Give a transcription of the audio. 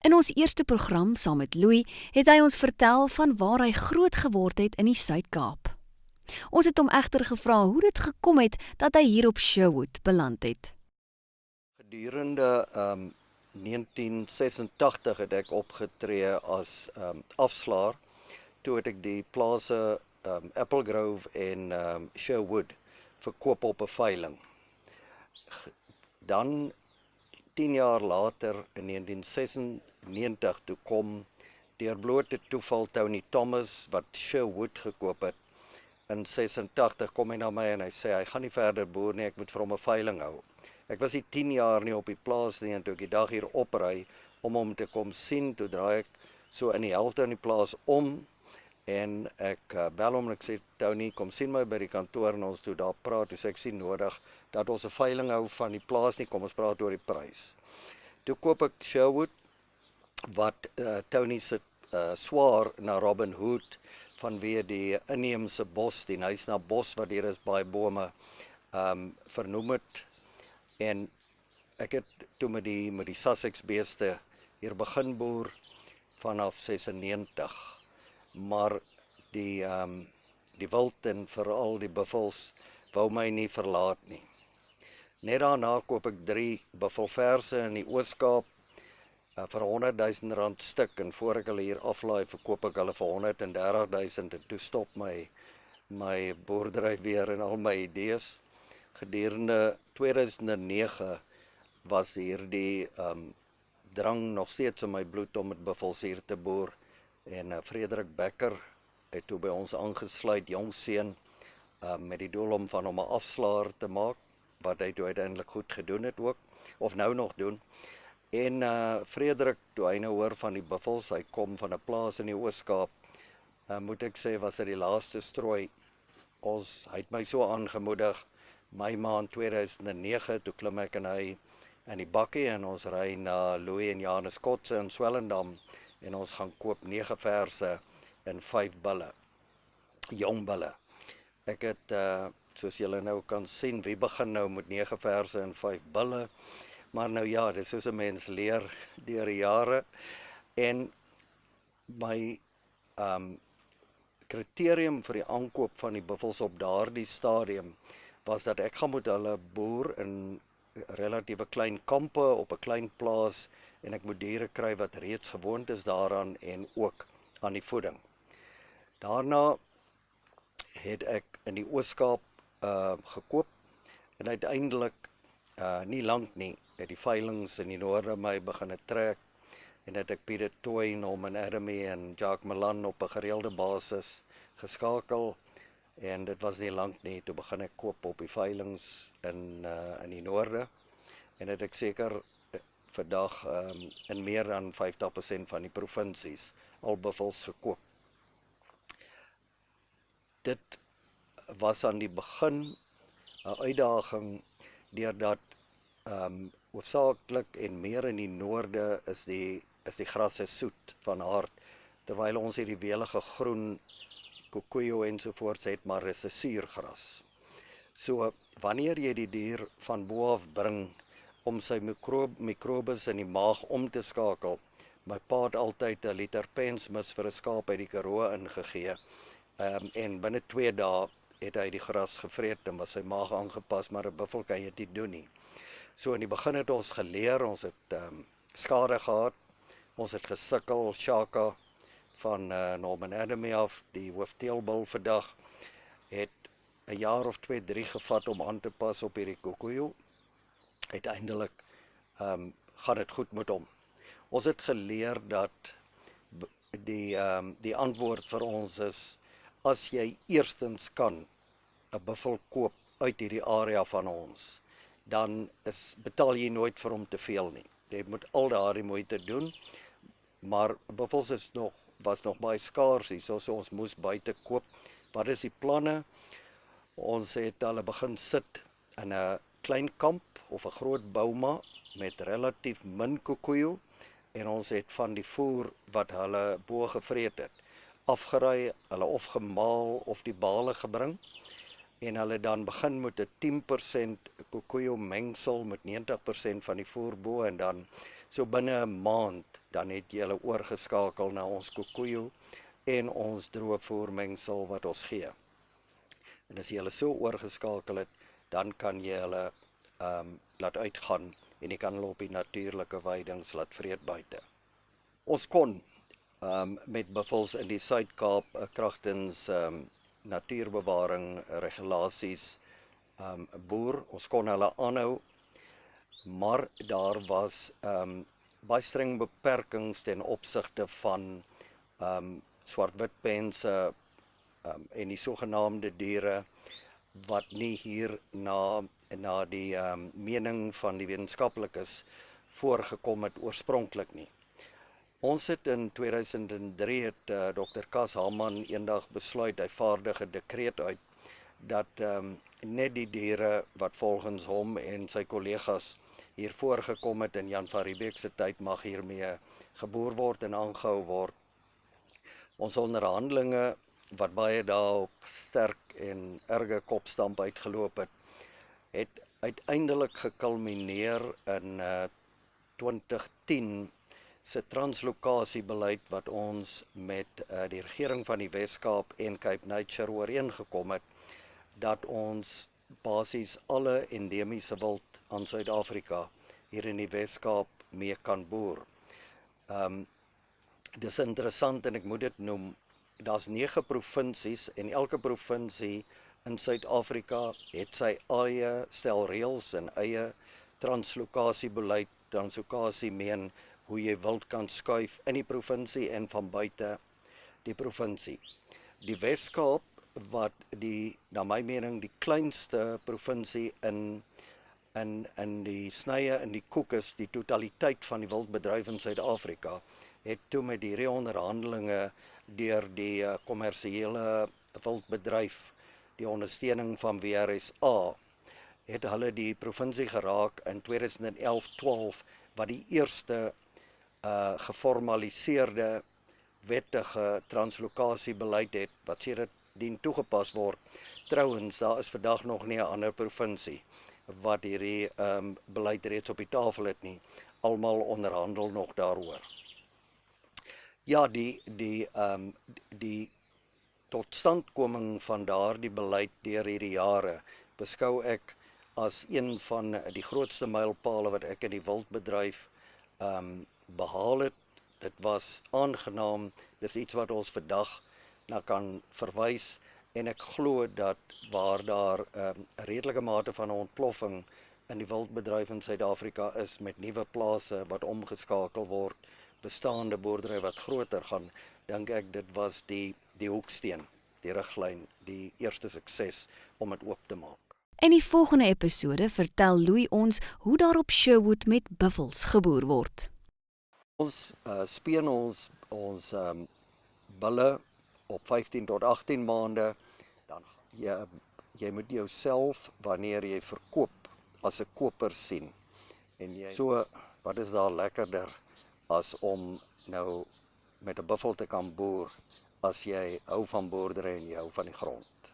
In ons eerste program saam met Louis het hy ons vertel van waar hy groot geword het in die Suid-Kaap. Ons het hom egter gevra hoe dit gekom het dat hy hier op Sherwood beland het. Gedurende 1986 het ek opgetree as afslaer. Toe het ek die plase Applegrove en Sherwood verkoop op 'n veiling. Dan 10 jaar later in 1996 toe kom deur blote toeval Tony Thomas wat Sherwood gekoop het. In 86 kom hy na my en hy sê hy gaan nie verder boer nie, ek moet vir hom 'n veiling hou. Ek was nie 10 jaar nie op die plaas nie en toe ek die dag hier opry om hom te kom sien, toe draai ek so in die helfte in die plaas om en ek bel hom en ek sê Tony, kom sien my by die kantoor en ons toe daar praat. Toe sê ek sien nodig dat ons 'n veiling hou van die plaas nie, kom ons praat oor die prys. Toe koop ek Sherwood wat Tony se swaar na Robin Hood vanweë die inheemse bos, die huis na bos wat hier is baie bome vernoem het. En ek het toe met die Sussex beeste hier begin boer vanaf 96. Maar die wild en veral die buffels wou my nie verlaat nie. Net daarna koop ek 3 buffelverse in die Oos-Kaap vir R100,000 stuk en voor ek hulle hier aflaai verkoop ek hulle vir R130,000 en toe stop my boerdery weer en al my idees. Gedurende 2009 was hier die drang nog steeds in my bloed om met buffels hier te boer. En Frederik Becker het toe by ons aangesluit, jong seun, met die doel om van hom 'n afslaer te maak, wat hy toe uiteindelik goed gedoen het ook, of nou nog doen. En Frederik, toe hy nou hoor van die buffels, hy kom van 'n plaas in die Oos-Kaap, moet ek sê, was dit die laaste strooi. Hy het my so aangemoedig, my maand 2009, toe klim ek en hy in die bakkie en ons ry na Louis en Janus Kotse in Swellendam en ons gaan koop 9 verse en 5 bulle, jong bulle. Ek het, soos julle nou kan sien, wie begin nou met 9 verse en 5 bulle, maar nou ja, dis soos 'n mens leer deur die jare. En my kriterium vir die aankoop van die buffels op daardie stadium was dat ek gaan moet hulle boer in relatiewe klein kampe op 'n klein plaas en ek moet diere kry wat reeds gewoond is daaraan en ook aan die voeding. Daarna het ek in die Oos-Kaap gekoop en uiteindelik nie lank nie het die veilings in die noorde my begin trek en het ek Pieter Toy, Norman Adamy en JAG op 'n gereelde basis geskakel. En dit was nie lank nie, toe begin ek koop op die veilings in die noorde. En het ek seker vandag in meer dan 50% van die provinsies al buffels gekoop. Dit was aan die begin 'n uitdaging deurdat hoofsaaklik en meer in die noorde is die grasse soet van aard, terwyl ons hierdie welige groen kokoejo ensovoorts het, maar is 'n suurgras. So, wanneer jy die dier van bo af bring om sy mikrobes in die maag om te skakel, my pa het altyd 'n liter pensmis vir 'n skaap uit die Karoo ingegee, en binne 2 dae het hy die gras gevreet en was sy maag aangepas, maar 'n buffel kan jy dit nie doen nie. So in die begin het ons geleer, ons het skade gehad, ons het gesukkel, Shaka van Norman Adamy af, die hoofteelbul vandag, het 'n jaar of 2, 3 gevat om aan te pas op hierdie kokoejo. Uiteindelik gaan dit goed met hom. Ons het geleer dat die antwoord vir ons is, as jy eerstens kan 'n buffel koop uit hierdie area van ons, dan betaal jy nooit vir hom te veel nie. Jy moet al daardie moeite doen, maar buffels was nog baie skaars hier, so ons moes buite koop. Wat is die planne? Ons het hulle begin sit in 'n klein kamp of 'n groot bouma met relatief min kokoejo en ons het van die voer wat hulle bo gevreet het afgeraai, hulle of gemaal of die bale gebring en hulle dan begin met 'n 10% kokoejo mengsel met 90% van die voer bo en dan so binne 'n maand dan het jy hulle oorgeskakel na ons kokoejo en ons droëvoermengsel wat ons gee. En as jy hulle so oorgeskakel het, dan kan jy hulle laat uitgaan en jy kan hulle op die natuurlike weidings laat vreet buite. Ons kon met buffels in die Suid-Kaap kragtens natuurbewaring regulasies boer. Ons kon hulle aanhou, maar daar was baie streng beperkings ten opsigte van swart-wit pense en die sogenaamde diere wat nie hier na die mening van die wetenskaplikes voorgekom het oorspronklik nie. Ons het in 2003 het Dr. Cas Haman eendag besluit, hy vaardige dekreet uit, dat net die diere wat volgens hom en sy kollegas hier voorgekom het in Jan van Riebeeck se tyd mag hiermee geboer word en aangehou word. Ons onderhandelinge wat baie daarop sterk en erge kopstamp uitgeloop het uiteindelik gekulmineer in 2010 se translokasiebeleid wat ons met die regering van die Wes-Kaap en Cape Nature ooreengekom het, dat ons basies alle endemiese wild aan Suid-Afrika hier in die Wes-Kaap mee kan boer. Dis interessant en ek moet dit noem, daar's 9 provinsies en elke provinsie in Suid-Afrika het sy eie stel reëls en eie translokasiebeleid. Translokasie meen hoe jy wild kan skuif in die provinsie en van buite die provinsie. Die Wes-Kaap wat na my mening die kleinste provinsie in die snye in die koek is, die totaliteit van die wildbedryf in Suid-Afrika, het toe met hierdie onderhandelinge deur die kommersiële wildbedryf, die ondersteuning van WRSA, het hulle die provinsie geraak in 2011-12 wat die eerste geformaliseerde wettige translokasiebeleid het, wat sedertdien toegepas word. Trouwens, daar is vandag nog nie 'n ander provinsie wat hierdie beleid reeds op die tafel het nie. Almal onderhandel nog daaroor. Ja, die totstandkoming van daardie beleid deur hierdie jare beskou ek as een van die grootste mylpale wat ek in die wildbedryf behaal het. Dit was aangenaam, dis iets wat ons vandag na kan verwys en ek glo dat waar daar 'n redelike mate van ontploffing in die wildbedryf in Suid-Afrika is met nuwe plase wat omgeskakel word, bestaande boerdery wat groter gaan, dink ek dit was die hoeksteen, die riglyn, die eerste sukses om dit oop te maak. In die volgende episode vertel Louis ons hoe daar op Sherwood met buffels geboer word. Ons speen ons bulle op 15 tot 18 maande, dan jy moet jouself wanneer jy verkoop as 'n koper sien. En so, wat is daar lekkerder as om nou met 'n buffel te kan boer as jy hou van boerdery en jy hou van die grond.